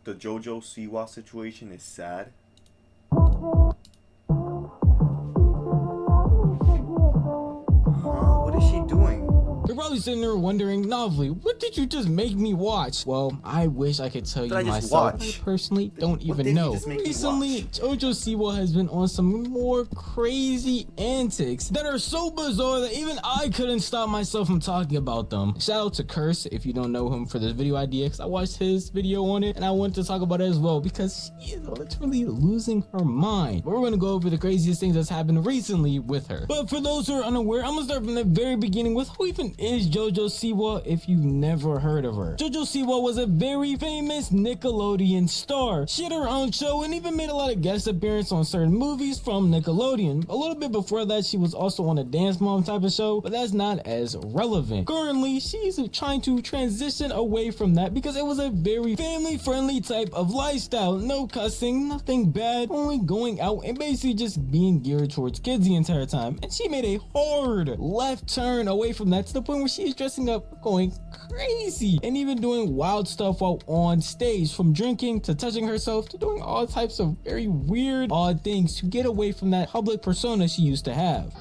the JoJo Siwa situation is sad. What is she doing? You're probably sitting there wondering, Novely, what did you just make me watch? Well, I wish I could tell you myself. I personally don't even know. Recently, JoJo Siwa has been on some more crazy antics that are so bizarre that even I couldn't stop myself from talking about them. Shout out to Curse, if you don't know him, for this video idea, because I watched his video on it and I wanted to talk about it as well because she is literally losing her mind. But we're going to go over the craziest things that's happened recently with her. But for those who are unaware, I'm going to start from the very beginning with who even is JoJo Siwa if you've never heard of her. JoJo Siwa was a very famous Nickelodeon star. She had her own show and even made a lot of guest appearances on certain movies from Nickelodeon. A little bit before that, she was also on a Dance Mom type of show, but that's not as relevant. Currently, she's trying to transition away from that because it was a very family-friendly type of lifestyle. No cussing, nothing bad, only going out and basically just being geared towards kids the entire time. And she made a hard left turn away from that to the point where she's dressing up, going crazy, and even doing wild stuff while on stage, from drinking to touching herself to doing all types of very weird, odd things to get away from that public persona she used to have.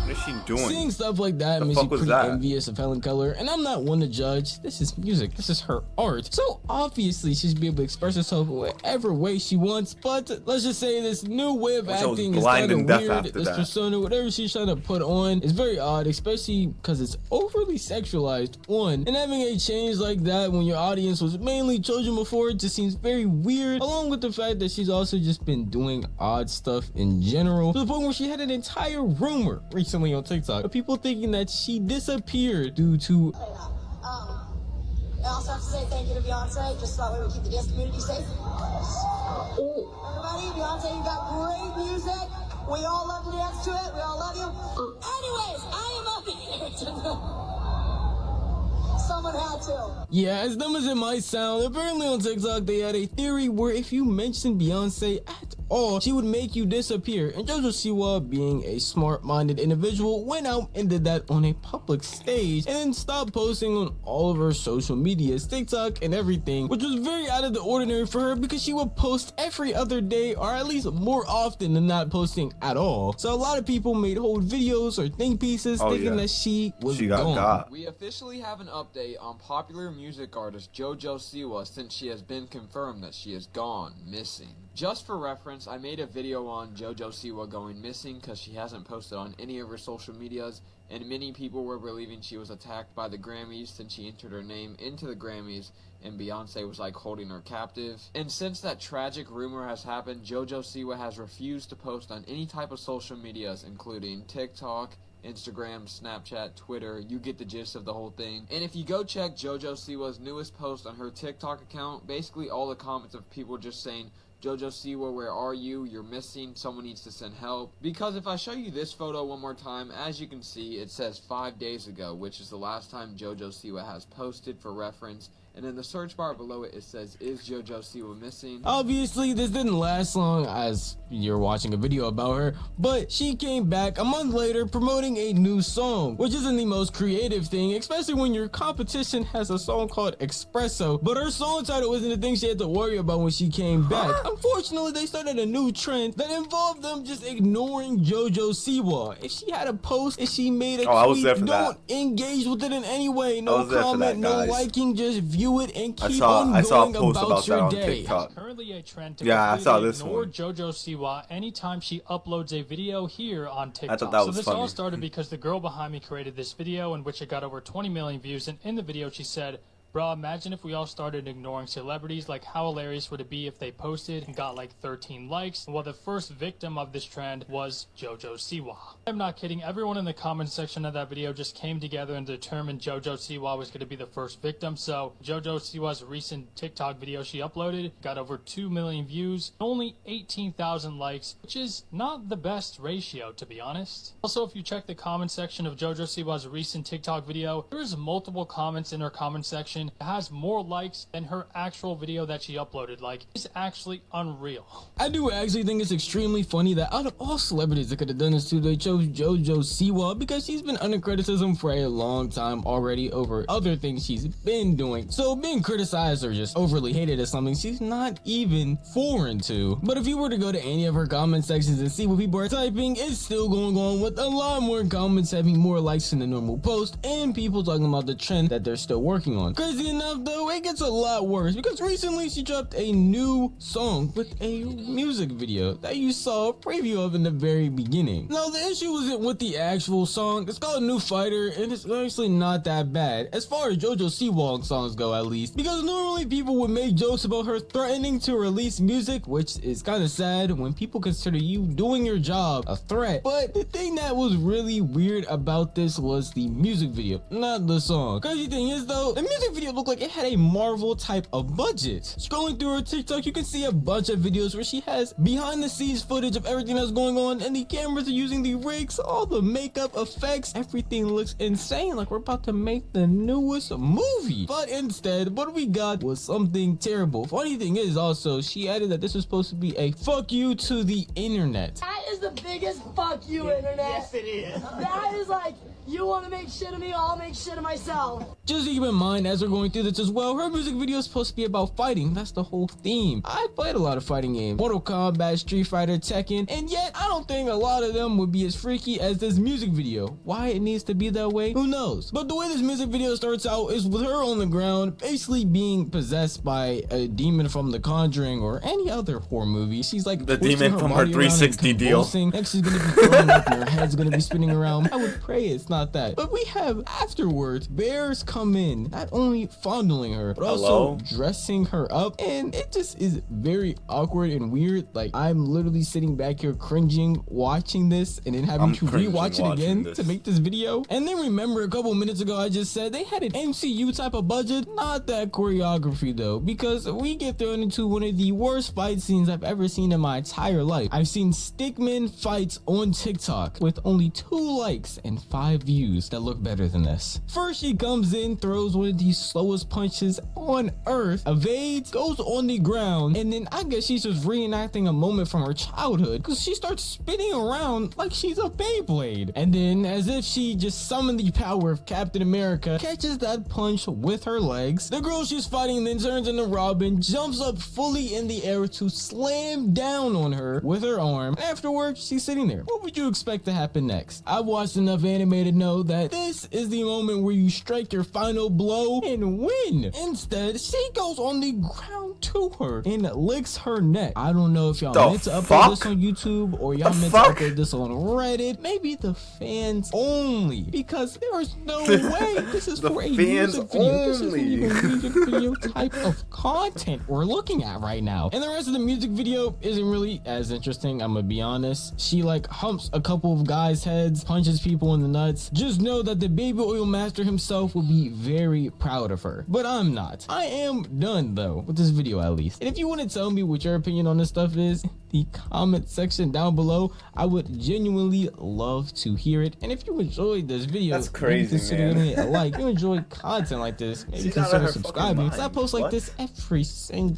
What is she doing? Seeing stuff like that makes you pretty envious of Helen Keller, and I'm not one to judge. This is music, this is her art, so obviously she should be able to express herself whatever way she wants. But let's just say this new way of acting is kind of weird. This persona, whatever she's trying to put on, is very odd, especially because it's overly sexualized, one, and having a change like that when your audience was mainly children before, it just seems very weird, along with the fact that she's also just been doing odd stuff in general, to the point where she had an entire rumor recently on TikTok of people thinking that she disappeared due to I also have to say thank you to Beyonce, just so that way we keep the dance community safe. Everybody, Beyonce, you got great music. We all love to dance to it. We all love you. Anyways, I am up here tonight. Someone had to. Yeah, as dumb as it might sound, apparently on TikTok they had a theory where if you mentioned Beyonce at all, she would make you disappear. And JoJo Siwa, being a smart-minded individual, went out and did that on a public stage and then stopped posting on all of her social medias, TikTok and everything, which was very out of the ordinary for her because she would post every other day, or at least more often than not posting at all. So a lot of people made whole videos or think pieces thinking that she was gone. We officially have an update on popular music artist JoJo Siwa since she has been confirmed that she is gone missing. Just for reference, I made a video on JoJo Siwa going missing because she hasn't posted on any of her social medias, and many people were believing she was attacked by the Grammys since she entered her name into the Grammys and Beyonce was like holding her captive. And since that tragic rumor has happened, JoJo Siwa has refused to post on any type of social medias, including TikTok, Instagram, Snapchat, Twitter. You get the gist of the whole thing. And if you go check JoJo Siwa's newest post on her TikTok account, basically all the comments of people just saying, JoJo Siwa, where are you? You're missing. Someone needs to send help. Because if I show you this photo one more time, as you can see, it says 5 days ago, which is the last time JoJo Siwa has posted for reference. And in the search bar below it, it says, is JoJo Siwa missing? Obviously, this didn't last long as you're watching a video about her, but she came back a month later promoting a new song, which isn't the most creative thing, especially when your competition has a song called Espresso, but her song title wasn't the thing she had to worry about when she came back. Unfortunately, they started a new trend that involved them just ignoring JoJo Siwa. If she had a post, if she made a tweet, don't engage with it in any way. No comment, no liking, just view it and keep on going about your day. Currently a trend to ignore JoJo Siwa anytime she uploads a video here on TikTok. So this all started because the girl behind me created this video in which it got over 20 million views, and in the video she said, Bro, imagine if we all started ignoring celebrities. Like, how hilarious would it be if they posted and got like 13 likes? Well, the first victim of this trend was JoJo Siwa. I'm not kidding. Everyone in the comment section of that video just came together and determined JoJo Siwa was going to be the first victim. So JoJo Siwa's recent TikTok video she uploaded got over 2 million views, only 18,000 likes, which is not the best ratio, to be honest. Also, if you check the comment section of JoJo Siwa's recent TikTok video, there's multiple comments in her comment section reaction has more likes than her actual video that she uploaded. Like, it's actually unreal. I do actually think it's extremely funny that out of all celebrities that could have done this too, they chose JoJo Siwa because she's been under criticism for a long time already over other things she's been doing. So being criticized or just overly hated as something she's not even foreign to. But if you were to go to any of her comment sections and see what people are typing, it's still going on with a lot more comments having more likes than the normal post and people talking about the trend that they're still working on. Crazy enough though, it gets a lot worse because recently she dropped a new song with a music video that you saw a preview of in the very beginning. Now the issue wasn't with the actual song. It's called New Fighter and it's actually not that bad as far as JoJo Siwa songs go, at least, because normally people would make jokes about her threatening to release music, which is kind of sad when people consider you doing your job a threat. But the thing that was really weird about this was the music video, not the song. Crazy thing is though, the music video looked like it had a Marvel type of budget. Scrolling through her TikTok, you can see a bunch of videos where she has behind the scenes footage of everything that's going on and the cameras are using the rigs, all the makeup effects, everything looks insane, like we're about to make the newest movie. But instead, what we got was something terrible. Funny thing is also, she added that this was supposed to be a fuck you to the internet. That is the biggest fuck you, internet. Yes, it is. That is like, you want to make shit of me, I'll make shit of myself. Just keep in mind as we're going through this as well, her music video is supposed to be about fighting. That's the whole theme. I played a lot of fighting games, Mortal Kombat, Street Fighter, Tekken, and yet I don't think a lot of them would be as freaky as this music video. Why it needs to be that way, who knows? But the way this music video starts out is with her on the ground, basically being possessed by a demon from The Conjuring or any other horror movie. She's like the demon from her 360 deal. Next she's gonna be throwing up and her head's gonna be spinning around. I would pray it's not that. But we have afterwards bears come in, not only fondling her but also dressing her up, and it just is very awkward and weird. Like, I'm literally sitting back here cringing watching this and then having to rewatch it again to make this video. And then remember, a couple minutes ago I just said they had an MCU type of budget, not that choreography though, because we get thrown into one of the worst fight scenes I've ever seen in my entire life. I've seen stickman fights on TikTok with only 2 likes and 5 views that look better than this. First she comes in, throws one of the slowest punches on earth, evades, goes on the ground, and then I guess she's just reenacting a moment from her childhood because she starts spinning around like she's a Beyblade. And then, as if she just summoned the power of Captain America, catches that punch with her legs. The girl she's fighting then turns into Robin, jumps up fully in the air to slam down on her with her arm. Afterwards, she's sitting there. What would you expect to happen next? I've watched enough anime to know that this is the moment where you strike your final blow and win. Instead, she goes on the ground to her and licks her neck. I don't know if y'all meant to upload this on YouTube or y'all meant to upload this on Reddit. Maybe the fans only, because there is no way this is for a music video. This isn't even a music video type of content we're looking at right now. And the rest of the music video isn't really as interesting, I'm gonna be honest. She like humps a couple of guys' heads, punches people in the nuts. Just know that the baby oil master himself will be very proud of her. But I'm not. I am done though with this video, at least. And if you want to tell me what your opinion on this stuff is, the comment section down below, I would genuinely love to hear it. And if you enjoyed this video, that's crazy, consider giving it a like. If you enjoy content like this, maybe consider subscribing, because I post like this every single